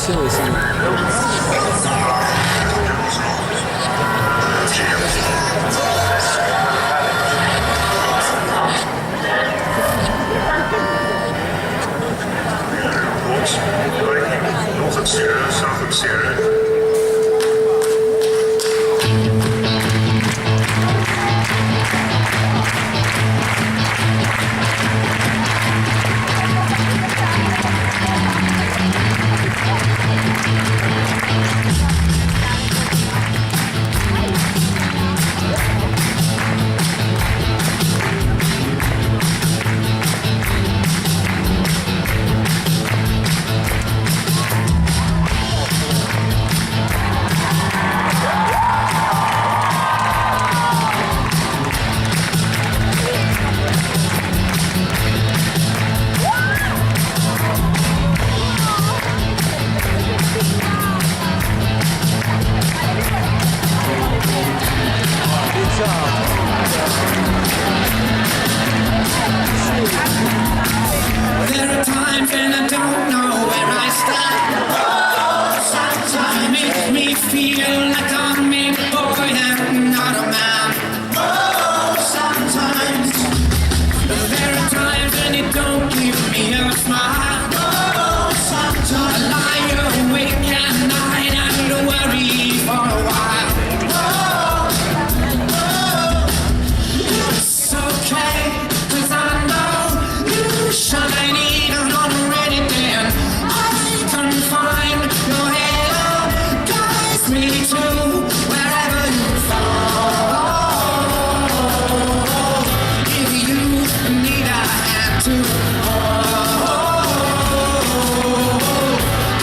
North of Sierra, south of Sierra. There are times when I don't know where I stand. Oh, sometimes it makes me feel like I'm a boy and not a man. Oh, sometimes there are times when it don't give me a smile. Oh, sometimes I lie awake at night and worry for a while. It's okay, 'cause I know you shining on a rainy day, and I can find your halo guides me to wherever you fall. If you need a hand to hold,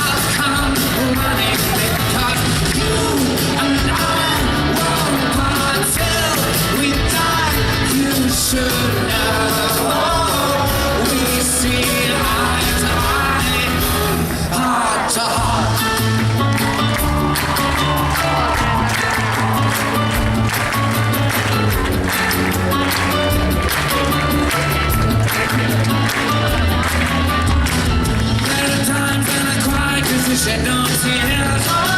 I'll come running because you and I won't part till we die. You should know we see eye to eye, heart to heart. There are times when I cry 'cause you shed no tears.